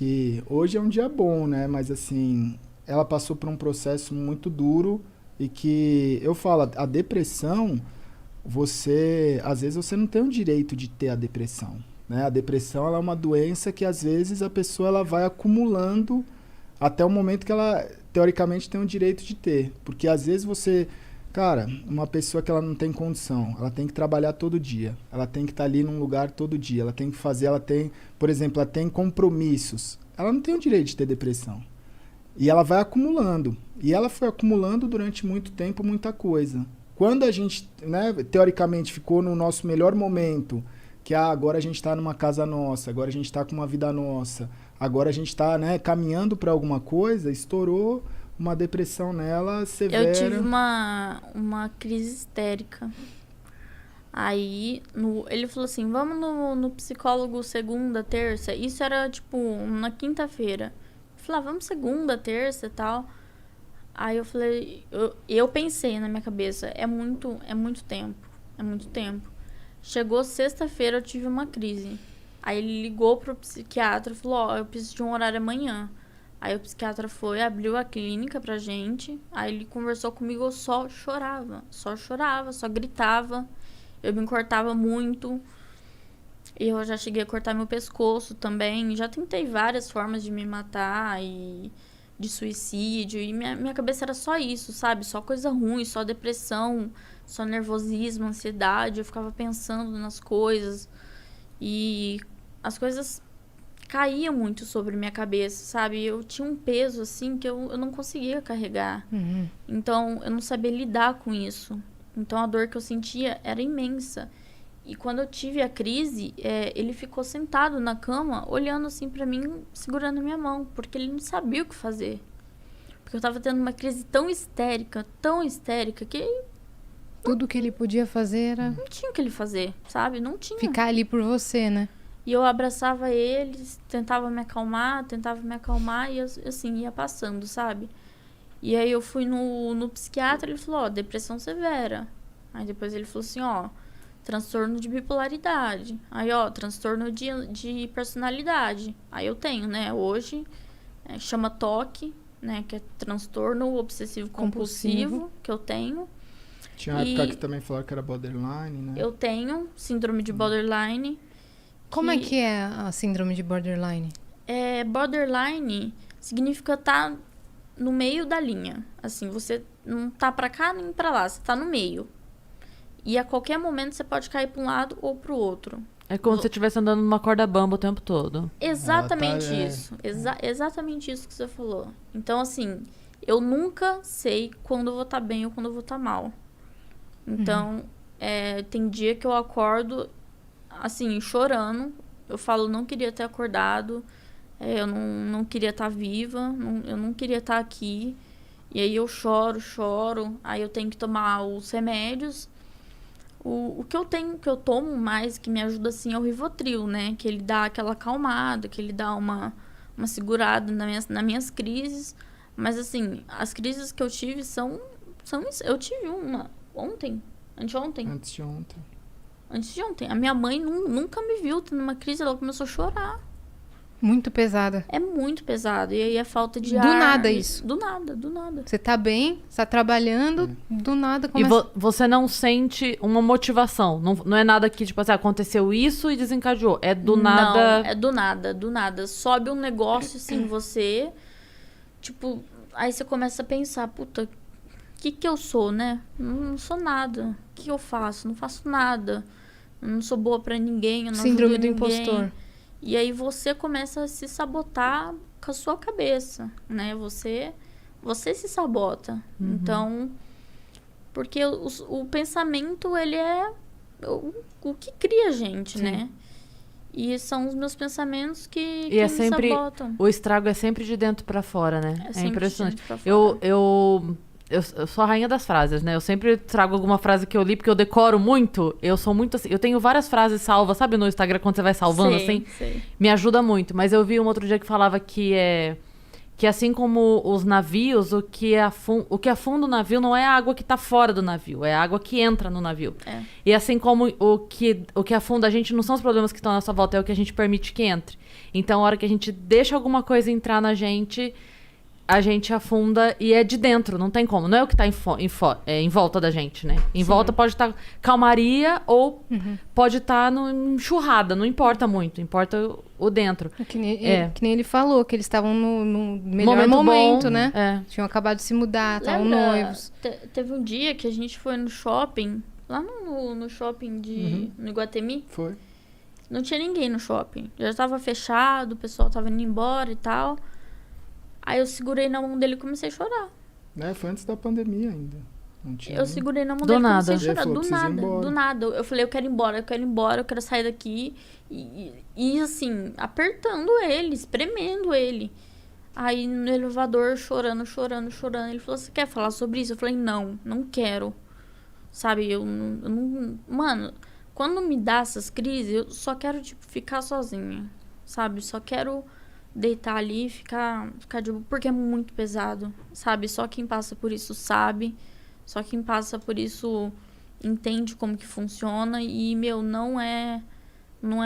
que hoje é um dia bom, né? Mas assim, ela passou por um processo muito duro e que eu falo, a depressão, às vezes você não tem o direito de ter a depressão, né? A depressão, ela é uma doença que às vezes a pessoa ela vai acumulando até o momento que ela teoricamente tem o direito de ter, porque às vezes cara, uma pessoa que ela não tem condição, ela tem que trabalhar todo dia, ela tem que estar ali num lugar todo dia, ela tem que fazer, por exemplo, ela tem compromissos, ela não tem o direito de ter depressão. E ela vai acumulando. E ela foi acumulando durante muito tempo muita coisa. Quando a gente, né, teoricamente, ficou no nosso melhor momento, que agora a gente está numa casa nossa, agora a gente está com uma vida nossa, agora a gente está, né, caminhando para alguma coisa, estourou uma depressão nela severa. Eu tive uma crise histérica. Aí, ele falou assim, vamos no psicólogo segunda, terça. Isso era, tipo, na quinta-feira. Eu falei, vamos segunda, terça e tal. Aí eu falei, eu pensei na minha cabeça, é muito tempo. É muito tempo. Chegou sexta-feira, eu tive uma crise. Aí ele ligou pro psiquiatra e falou, eu preciso de um horário amanhã. Aí o psiquiatra foi, abriu a clínica pra gente. Aí ele conversou comigo, eu só chorava, só gritava. Eu me cortava muito. E eu já cheguei a cortar meu pescoço também. Já tentei várias formas de me matar e de suicídio. E minha cabeça era só isso, sabe? Só coisa ruim, só depressão, só nervosismo, ansiedade. Eu ficava pensando nas coisas. E as coisas caíam muito sobre minha cabeça, sabe? Eu tinha um peso, assim, que eu não conseguia carregar. Uhum. Então, eu não sabia lidar com isso. Então, a dor que eu sentia era imensa. E quando eu tive a crise, ele ficou sentado na cama, olhando assim pra mim, segurando a minha mão, porque ele não sabia o que fazer. Porque eu tava tendo uma crise tão histérica, que Tudo que ele podia fazer era não tinha o que ele fazer, sabe? Não tinha. ficar ali por você, né? E eu abraçava eles, tentava me acalmar, e assim, ia passando, sabe? E aí eu fui no psiquiatra, ele falou, depressão severa. Aí depois ele falou assim, transtorno de bipolaridade. Aí, transtorno de personalidade. Aí eu tenho, né, hoje, chama TOC, né, que é transtorno obsessivo compulsivo, que eu tenho. Tinha uma época que também falaram que era borderline, né? Eu tenho síndrome de borderline. Como é que é a síndrome de borderline? Borderline significa estar no meio da linha. Assim, você não tá pra cá nem pra lá, você tá no meio. E a qualquer momento você pode cair pra um lado ou pro outro. É como se você estivesse andando numa corda bamba o tempo todo. Exatamente isso. Exatamente isso que você falou. Então, assim, eu nunca sei quando eu vou estar bem ou quando eu vou estar mal. Então, tem dia que eu acordo, assim, chorando. Eu falo, não queria ter acordado. Eu não queria estar viva. Eu não queria estar aqui. E aí eu choro. Aí eu tenho que tomar os remédios. O que eu tomo mais, que me ajuda, assim, é o Rivotril, né? Que ele dá aquela acalmada, que ele dá uma segurada nas minhas crises. Mas, assim, as crises que eu tive são eu tive uma ontem, anteontem. Antes de ontem. A minha mãe nunca me viu tendo uma crise, ela começou a chorar. Muito pesada. É muito pesado. E aí é falta de ar. Do nada isso. Do nada. Você tá bem, você tá trabalhando, do nada E começa... você não sente uma motivação. Não é nada que, tipo assim, aconteceu isso e desencadeou. É do nada... Não, é do nada. Sobe um negócio, assim, em você. Tipo, aí você começa a pensar, puta, o que eu sou, né? Não sou nada. O que eu faço? Não faço nada. Eu não sou boa pra ninguém, eu não Síndrome do ajudo ninguém. impostor. E aí você começa a se sabotar com a sua cabeça, né? Você se sabota. Uhum. Então, porque o pensamento, ele é o que cria a gente, Sim. né? E são os meus pensamentos que E é me sempre... sabotam. O estrago é sempre de dentro pra fora, né? É sempre impressionante. de dentro pra fora. Eu sou a rainha das frases, né? Eu sempre trago alguma frase que eu li, porque eu decoro muito. Eu sou muito assim... Eu tenho várias frases salvas, sabe no Instagram, quando você vai salvando, assim? Sei. Me ajuda muito. Mas eu vi um outro dia que falava que que assim como os navios, o que afunda o navio não é a água que tá fora do navio, é a água que entra no navio. E assim como o que afunda a gente não são os problemas que estão à nossa volta, é o que a gente permite que entre. Então, a hora que a gente deixa alguma coisa entrar na gente, a gente afunda e é de dentro, não tem como. Não é o que tá em volta da gente, né? Em volta pode estar calmaria ou pode estar enxurrada, não importa muito, importa o dentro. Que nem ele falou, que eles estavam no melhor Momento momento, bom, né? Tinham acabado de se mudar, estavam noivos. Teve um dia que a gente foi no shopping, lá no shopping no Iguatemi. Foi. Não tinha ninguém no shopping. Já tava fechado, o pessoal tava indo embora e tal. Aí eu segurei na mão dele e comecei a chorar. Foi antes da pandemia ainda. Não tinha... Eu segurei na mão Do dele e nada. comecei a chorar. Ele falou, Do "Preciso ir nada, embora." do nada. Eu falei, eu quero ir embora, eu quero sair daqui. E assim, apertando ele, espremendo ele. Aí no elevador, chorando. Ele falou, você quer falar sobre isso? Eu falei, não quero. Sabe, eu não... Mano, quando me dá essas crises, eu só quero, tipo, ficar sozinha. Sabe, só quero... deitar ali e ficar de boa, porque é muito pesado, sabe? Só quem passa por isso sabe, só quem passa por isso entende como que funciona e, não é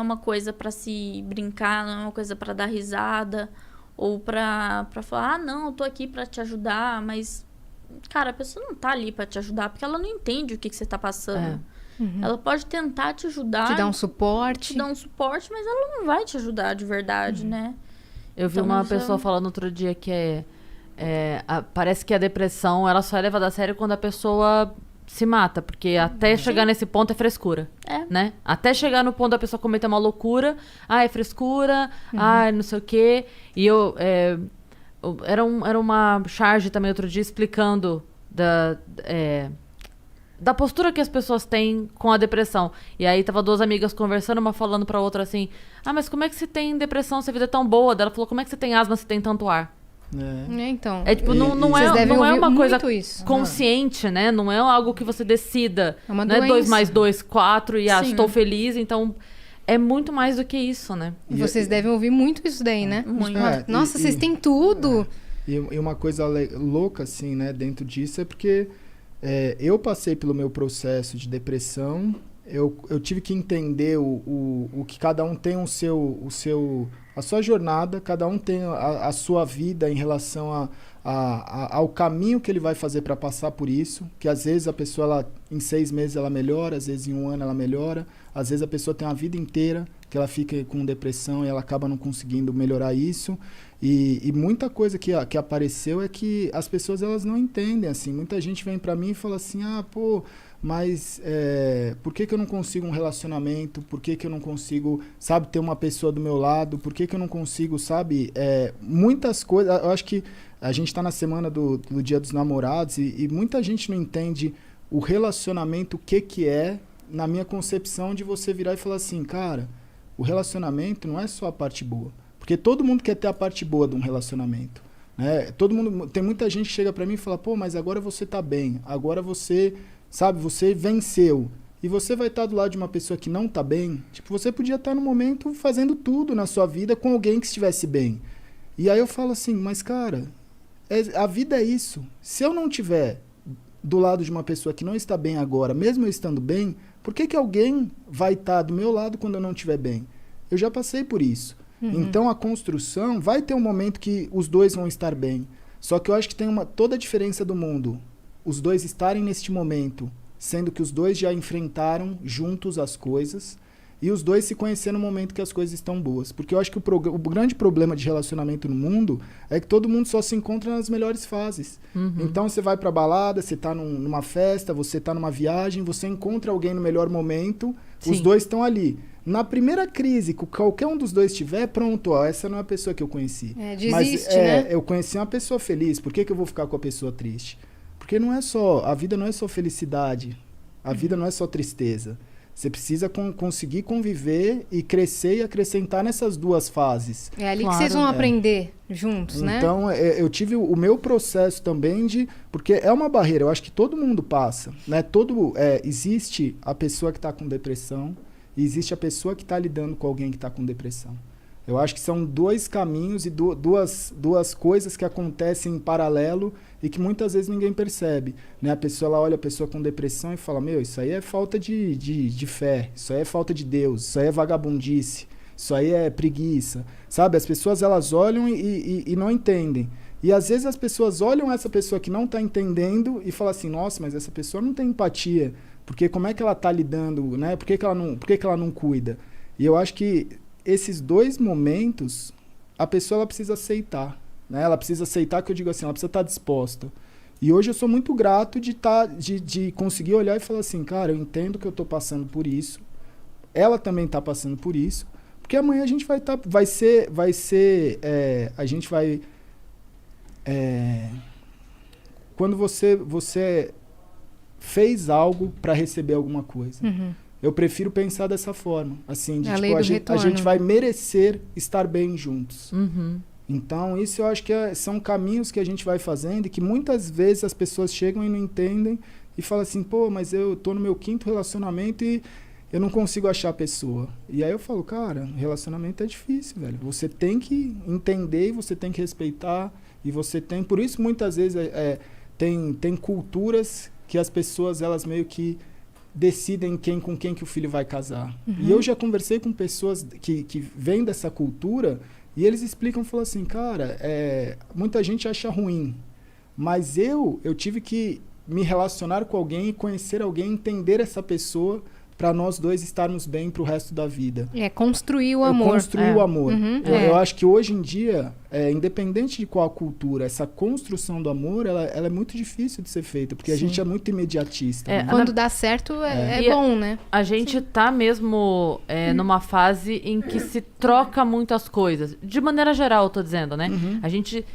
uma coisa pra se brincar, não é uma coisa pra dar risada ou pra falar, não, eu tô aqui pra te ajudar, mas, cara, a pessoa não tá ali pra te ajudar porque ela não entende o que você tá passando. Ela pode tentar te ajudar. Te dar um suporte. Mas ela não vai te ajudar de verdade, né? Eu vi uma pessoa falando outro dia que parece que a depressão ela só é levada a sério quando a pessoa se mata, porque até chegar nesse ponto é frescura, né? Até chegar no ponto da pessoa cometer uma loucura, é frescura, não sei o quê. E era uma charge também outro dia explicando da postura que as pessoas têm com a depressão. E aí tava duas amigas conversando, uma falando pra outra assim, mas como é que você tem depressão se a vida é tão boa? Daí ela falou, como é que você tem asma se tem tanto ar? Então. Tipo, não é uma coisa consciente, né? Não é algo que você decida. É uma não doença. É 2 mais 2, 4 e estou feliz, então... É muito mais do que isso, né? E vocês devem ouvir muito isso daí, né? Muito. Nossa, vocês têm tudo. E uma coisa louca, assim, né, dentro disso é porque... eu passei pelo meu processo de depressão, eu tive que entender o que cada um tem a sua jornada, cada um tem a sua vida em relação ao caminho que ele vai fazer para passar por isso, que às vezes a pessoa, em 6 meses ela melhora, às vezes em 1 ano ela melhora, às vezes a pessoa tem uma vida inteira que ela fica com depressão e ela acaba não conseguindo melhorar isso. E muita coisa que apareceu é que as pessoas elas não entendem, assim. Muita gente vem pra mim e fala assim, mas por que eu não consigo um relacionamento? Por que eu não consigo, sabe, ter uma pessoa do meu lado? Por que eu não consigo, sabe, muitas coisas. Eu acho que a gente tá na semana do Dia dos Namorados e muita gente não entende o relacionamento, o que é, na minha concepção, de você virar e falar assim, cara, o relacionamento não é só a parte boa. Porque todo mundo quer ter a parte boa de um relacionamento, né? Tem muita gente que chega pra mim e fala, mas agora você tá bem, agora você, sabe, você venceu. E você vai estar do lado de uma pessoa que não tá bem, tipo, você podia estar no momento fazendo tudo na sua vida com alguém que estivesse bem. E aí eu falo assim, mas cara, a vida é isso. Se eu não tiver do lado de uma pessoa que não está bem agora, mesmo eu estando bem, por que alguém vai estar do meu lado quando eu não estiver bem? Eu já passei por isso. Então a construção vai ter um momento que os dois vão estar bem. Só que eu acho que tem toda a diferença do mundo. Os dois estarem neste momento, sendo que os dois já enfrentaram juntos as coisas e os dois se conhecendo no momento que as coisas estão boas. Porque eu acho que o grande problema de relacionamento no mundo é que todo mundo só se encontra nas melhores fases. Então você vai pra balada, você tá numa festa, você tá numa viagem, você encontra alguém no melhor momento, os dois estão ali. Na primeira crise que qualquer um dos dois tiver, pronto, essa não é a pessoa que eu conheci. Desiste, né? Eu conheci uma pessoa feliz, por que eu vou ficar com a pessoa triste? Porque a vida não é só felicidade, a vida não é só tristeza. Você precisa conseguir conviver e crescer e acrescentar nessas duas fases. É ali que vocês vão aprender juntos, né? Então, eu tive o meu processo também porque é uma barreira, eu acho que todo mundo passa, né? Existe a pessoa que está com depressão, e existe a pessoa que está lidando com alguém que está com depressão. Eu acho que são dois caminhos e duas coisas que acontecem em paralelo e que muitas vezes ninguém percebe, né? A pessoa, ela olha a pessoa com depressão e fala, meu, isso aí é falta de fé, isso aí é falta de Deus, isso aí é vagabundice, isso aí é preguiça, sabe? As pessoas, elas olham e não entendem. E às vezes as pessoas olham essa pessoa que não está entendendo e falam assim, nossa, mas essa pessoa não tem empatia, porque como é que ela está lidando, né? Por que ela não cuida? E eu acho que esses dois momentos, a pessoa, ela precisa aceitar, né? Ela precisa aceitar, que eu digo assim, ela precisa estar disposta. E hoje eu sou muito grato de conseguir olhar e falar assim, cara, eu entendo que eu estou passando por isso, ela também está passando por isso, porque amanhã a gente a gente vai... quando você fez algo para receber alguma coisa. Uhum. Eu prefiro pensar dessa forma, assim, de, A tipo, lei do a retorno. gente vai merecer estar bem juntos. Uhum. Então, isso eu acho que são caminhos que a gente vai fazendo e que muitas vezes as pessoas chegam e não entendem e falam assim, pô, mas eu tô no meu 5º relacionamento e eu não consigo achar a pessoa. E aí eu falo, cara, relacionamento é difícil, velho. Você tem que entender e você tem que respeitar e você tem... Por isso, muitas vezes, tem culturas que as pessoas, elas meio que decidem com quem que o filho vai casar. Uhum. E eu já conversei com pessoas que vêm dessa cultura e eles explicam, falam assim, cara, muita gente acha ruim, mas eu tive que me relacionar com alguém, conhecer alguém, entender essa pessoa para nós dois estarmos bem pro resto da vida. Construir o amor. Construir o amor. Uhum. Eu acho que hoje em dia, independente de qual cultura, essa construção do amor, ela é muito difícil de ser feita, porque a gente é muito imediatista. Né? Quando dá certo, é bom, né? A gente tá mesmo numa fase em que se troca muitas coisas. De maneira geral, eu tô dizendo, né? Uhum. A gente,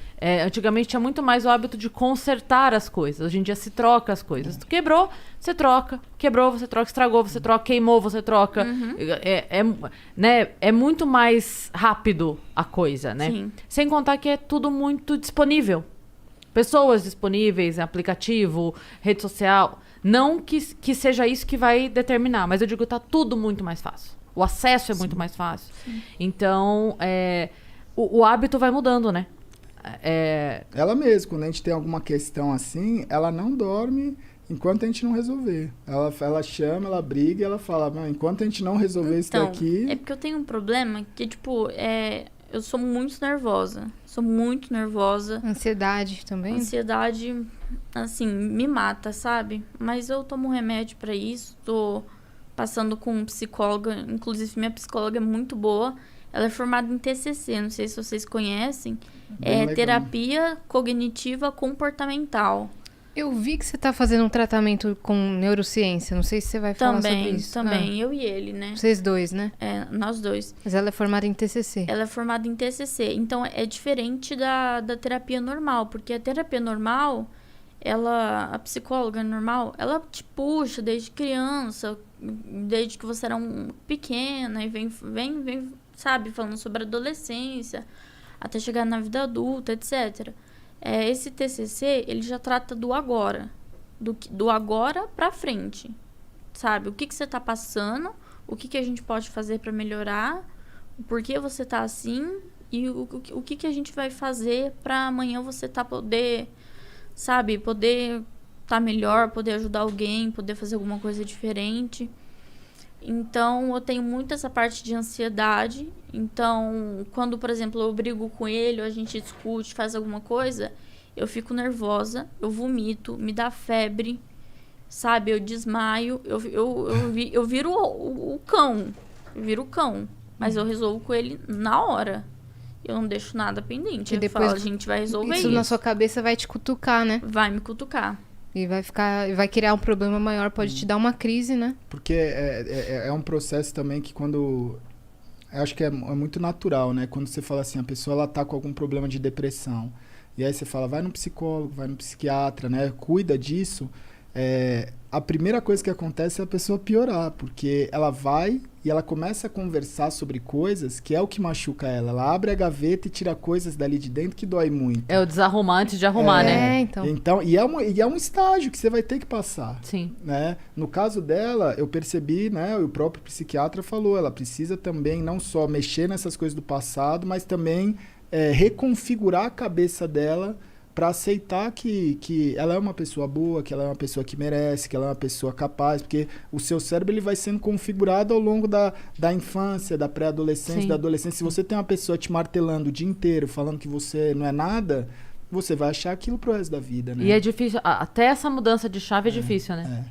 antigamente, tinha muito mais o hábito de consertar as coisas. Hoje em dia se troca as coisas. Tu quebrou, você troca. Quebrou, você troca. Estragou, você troca. Queimou, você troca. Uhum. É muito mais rápido a coisa, né? Sim. Sem contar que é tudo muito disponível. Pessoas disponíveis, aplicativo, rede social. Não que seja isso que vai determinar, mas eu digo que tá tudo muito mais fácil. O acesso é muito mais fácil. Sim. Então, o hábito vai mudando, né? Ela mesma, quando a gente tem alguma questão assim, ela não dorme enquanto a gente não resolver. Ela chama, ela briga e ela fala, enquanto a gente não resolver isso daqui... É porque eu tenho um problema que, tipo, eu sou muito nervosa. Sou muito nervosa. Ansiedade também? Ansiedade, assim, me mata, sabe? Mas eu tomo remédio pra isso. Tô passando com um psicóloga. Inclusive, minha psicóloga é muito boa. Ela é formada em TCC, não sei se vocês conhecem. Terapia Cognitiva Comportamental. Eu vi que você tá fazendo um tratamento com neurociência. Não sei se você vai falar sobre isso. Também, eu e ele, né? Vocês dois, né? Nós dois. Mas ela é formada em TCC. Ela é formada em TCC. Então, é diferente da terapia normal. Porque a terapia normal, a psicóloga normal, ela te puxa desde criança, desde que você era pequena, e vem, sabe, falando sobre a adolescência, até chegar na vida adulta, etc. Esse TCC, ele já trata do agora. Do agora pra frente. Sabe? O que você tá passando, o que a gente pode fazer pra melhorar, o porquê você tá assim e o que a gente vai fazer pra amanhã você poder tá melhor, poder ajudar alguém, poder fazer alguma coisa diferente. Então, eu tenho muito essa parte de ansiedade. Então, quando, por exemplo, eu brigo com ele, ou a gente discute, faz alguma coisa, eu fico nervosa, eu vomito, me dá febre, sabe? Eu desmaio, eu viro o cão. Eu viro o cão. Mas eu resolvo com ele na hora. Eu não deixo nada pendente. E depois falo, a gente vai resolver isso. Isso na sua cabeça vai te cutucar, né? Vai me cutucar. E vai criar um problema maior, pode te dar uma crise, né? Porque é um processo também que eu acho que é muito natural, né? Quando você fala assim, a pessoa ela tá com algum problema de depressão. E aí você fala, vai no psicólogo, vai no psiquiatra, né? Cuida disso. a primeira coisa que acontece é a pessoa piorar, porque ela vai e ela começa a conversar sobre coisas que é o que machuca ela. Ela abre a gaveta e tira coisas dali de dentro que dói muito. É o desarrumar antes de arrumar, né? Então, e é um estágio que você vai ter que passar. Sim. Né? No caso dela, eu percebi, né, o próprio psiquiatra falou, ela precisa também não só mexer nessas coisas do passado, mas também reconfigurar a cabeça dela para aceitar que ela é uma pessoa boa, que ela é uma pessoa que merece, que ela é uma pessoa capaz, porque o seu cérebro ele vai sendo configurado ao longo da infância, da pré-adolescência, da adolescência. Se você tem uma pessoa te martelando o dia inteiro, falando que você não é nada, você vai achar aquilo pro resto da vida, né? E é difícil, até essa mudança de chave é difícil, né?